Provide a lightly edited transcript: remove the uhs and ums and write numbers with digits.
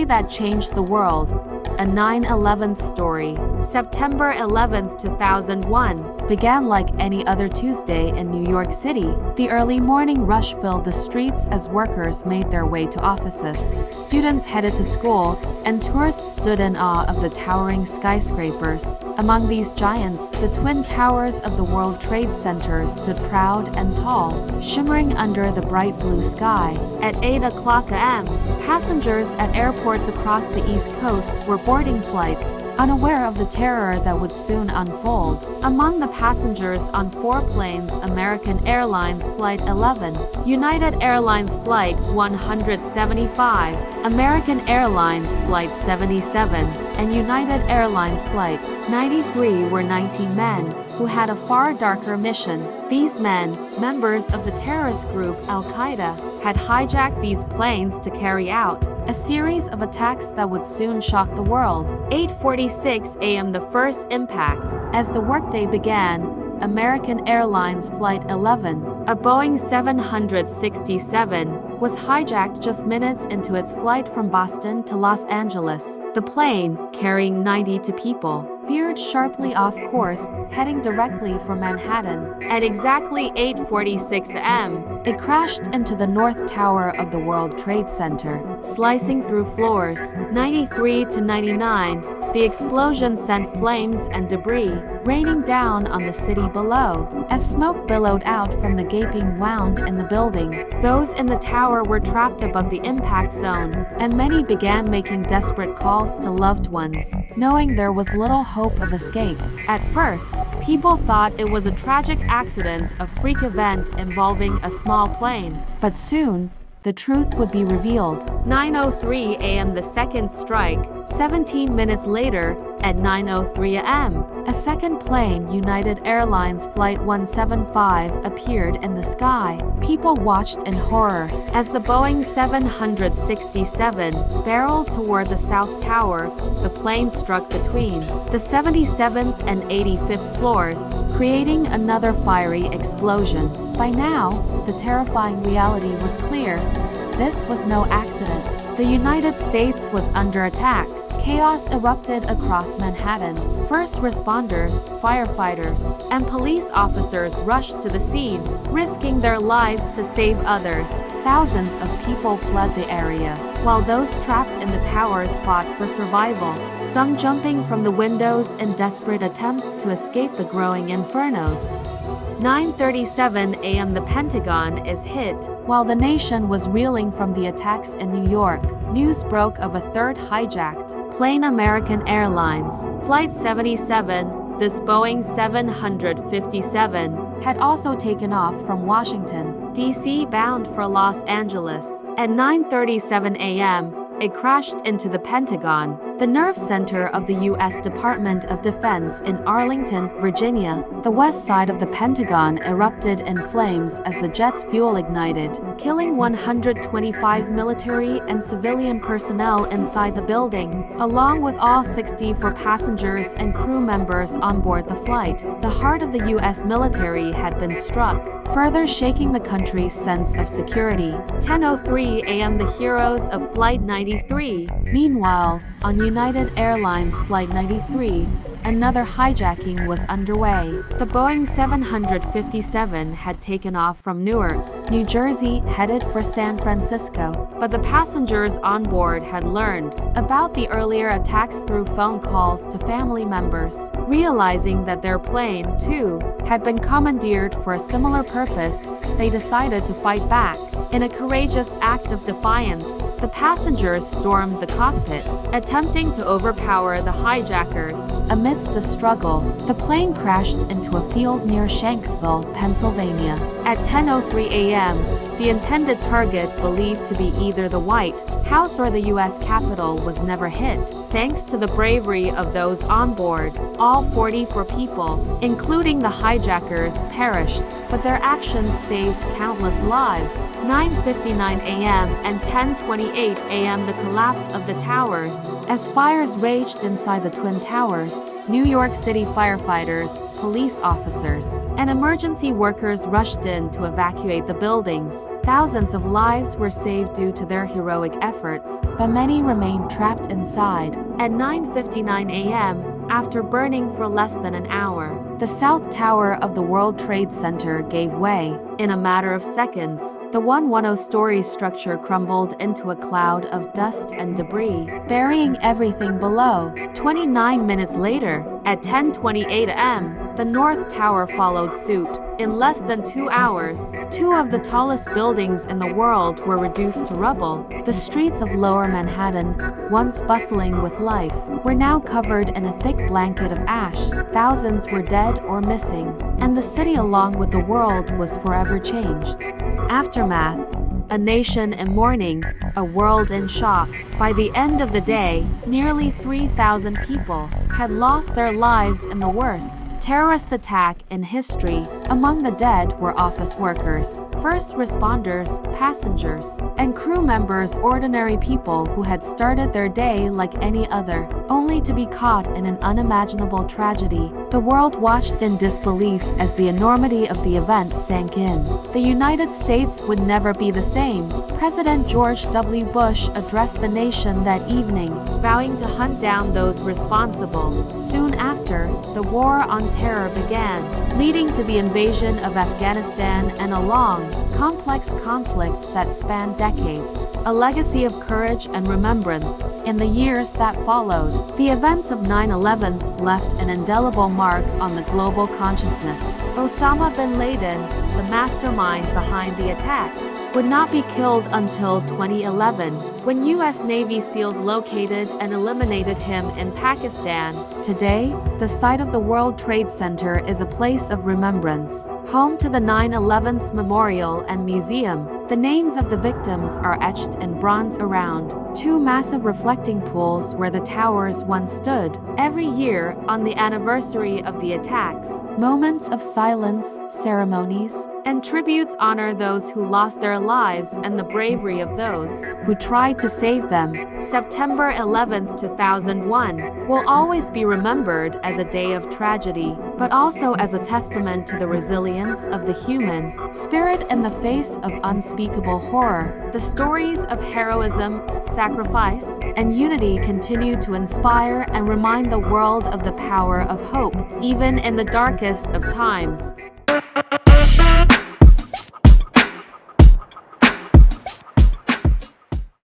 that changed the world. A 9/11 story. September 11, 2001, began like any other Tuesday in New York City. The early morning rush filled the streets as workers made their way to offices. Students headed to school, and tourists stood in awe of the towering skyscrapers. Among these giants, the Twin Towers of the World Trade Center stood proud and tall, shimmering under the bright blue sky. At 8 o'clock a.m., passengers at airports across the East Coast were boarding flights, unaware of the terror that would soon unfold. Among the passengers on 4 planes, American Airlines Flight 11, United Airlines Flight 175, American Airlines Flight 77, and United Airlines Flight 93 were 19 men who had a far darker mission. These men, members of the terrorist group al-Qaeda, had hijacked these planes to carry out a series of attacks that would soon shock the world. 8:46 a.m. the first impact. As the workday began, American Airlines Flight 11, a Boeing 767, was hijacked just minutes into its flight from Boston to Los Angeles. The plane, carrying 92 people, veered sharply off course, heading directly for Manhattan. At exactly 8:46 a.m., it crashed into the North Tower of the World Trade Center, slicing through floors 93 to 99. The explosion sent flames and debris raining down on the city below. As smoke billowed out from the gaping wound in the building, those in the tower were trapped above the impact zone, and many began making desperate calls to loved ones, knowing there was little hope of escape. At first, people thought it was a tragic accident, a freak event involving a small plane. But soon, the truth would be revealed. 9:03 a.m. the second strike. 17 minutes later, at 9:03 a.m., a second plane, United Airlines Flight 175, appeared in the sky. People watched in horror as the Boeing 767 barreled toward the South Tower. The plane struck between the 77th and 85th floors, creating another fiery explosion. By now, the terrifying reality was clear. This was no accident. The United States was under attack. Chaos erupted across Manhattan. First responders, firefighters, and police officers rushed to the scene, risking their lives to save others. Thousands of people fled the area, while those trapped in the towers fought for survival, some jumping from the windows in desperate attempts to escape the growing infernos. 9:37 a.m. the Pentagon is hit. While the nation was reeling from the attacks in New York, news broke of a third hijacked plane, American Airlines Flight 77. This Boeing 757 had also taken off from Washington, D.C. bound for Los Angeles. At 9:37 a.m., it crashed into the Pentagon, the nerve center of the U.S. Department of Defense in Arlington, Virginia. The west side of the Pentagon erupted in flames as the jet's fuel ignited, killing 125 military and civilian personnel inside the building, along with all 64 passengers and crew members on board the flight. The heart of the U.S. military had been struck, further shaking the country's sense of security. 10:03 a.m. the heroes of Flight 93. Meanwhile, on United Airlines Flight 93, another hijacking was underway. The Boeing 757 had taken off from Newark, New Jersey, headed for San Francisco, but the passengers on board had learned about the earlier attacks through phone calls to family members. Realizing that their plane, too, had been commandeered for a similar purpose, they decided to fight back. In a courageous act of defiance, the passengers stormed the cockpit, attempting to overpower the hijackers. Amidst the struggle, the plane crashed into a field near Shanksville, Pennsylvania. At 10:03 a.m., the intended target, believed to be either the White House or the U.S. Capitol, was never hit. Thanks to the bravery of those on board, all 44 people, including the hijackers, perished, but their actions saved countless lives. 9:59 a.m. and 10:28 a.m. the collapse of the towers. As fires raged inside the Twin Towers, New York City firefighters, police officers, and emergency workers rushed in to evacuate the buildings. Thousands of lives were saved due to their heroic efforts, but many remained trapped inside. At 9:59 a.m., after burning for less than an hour, the South Tower of the World Trade Center gave way. In a matter of seconds, the 110-story structure crumbled into a cloud of dust and debris, burying everything below. 29 minutes later, at 10:28 a.m., the North Tower followed suit. In less than 2 hours, two of the tallest buildings in the world were reduced to rubble. The streets of Lower Manhattan, once bustling with life, were now covered in a thick blanket of ash. Thousands were dead or missing, and the city along with the world was forever changed. Aftermath: a nation in mourning, a world in shock. By the end of the day, nearly 3,000 people had lost their lives in the worst terrorist attack in history. Among the dead were office workers, first responders, passengers, and crew members, ordinary people who had started their day like any other, only to be caught in an unimaginable tragedy. The world watched in disbelief as the enormity of the event sank in. The United States would never be the same. President George W. Bush addressed the nation that evening, vowing to hunt down those responsible. Soon after, the War on Terror began, leading to the invasion of Afghanistan and a long, complex conflict that spanned decades. A legacy of courage and remembrance. In the years that followed, the events of 9/11 left an indelible mark on the global consciousness. Osama bin Laden, the mastermind behind the attacks, would not be killed until 2011, when U.S. Navy SEALs located and eliminated him in Pakistan. Today, the site of the World Trade Center is a place of remembrance, home to the 9/11 Memorial and Museum. The names of the victims are etched in bronze around two massive reflecting pools where the towers once stood. Every year, on the anniversary of the attacks, moments of silence, ceremonies, and tributes honor those who lost their lives and the bravery of those who tried to save them. September 11, 2001 will always be remembered as a day of tragedy, but also as a testament to the resilience of the human spirit in the face of unspeakable horror. The stories of heroism, sacrifice, and unity continue to inspire and remind the world of the power of hope, even in the darkest of times.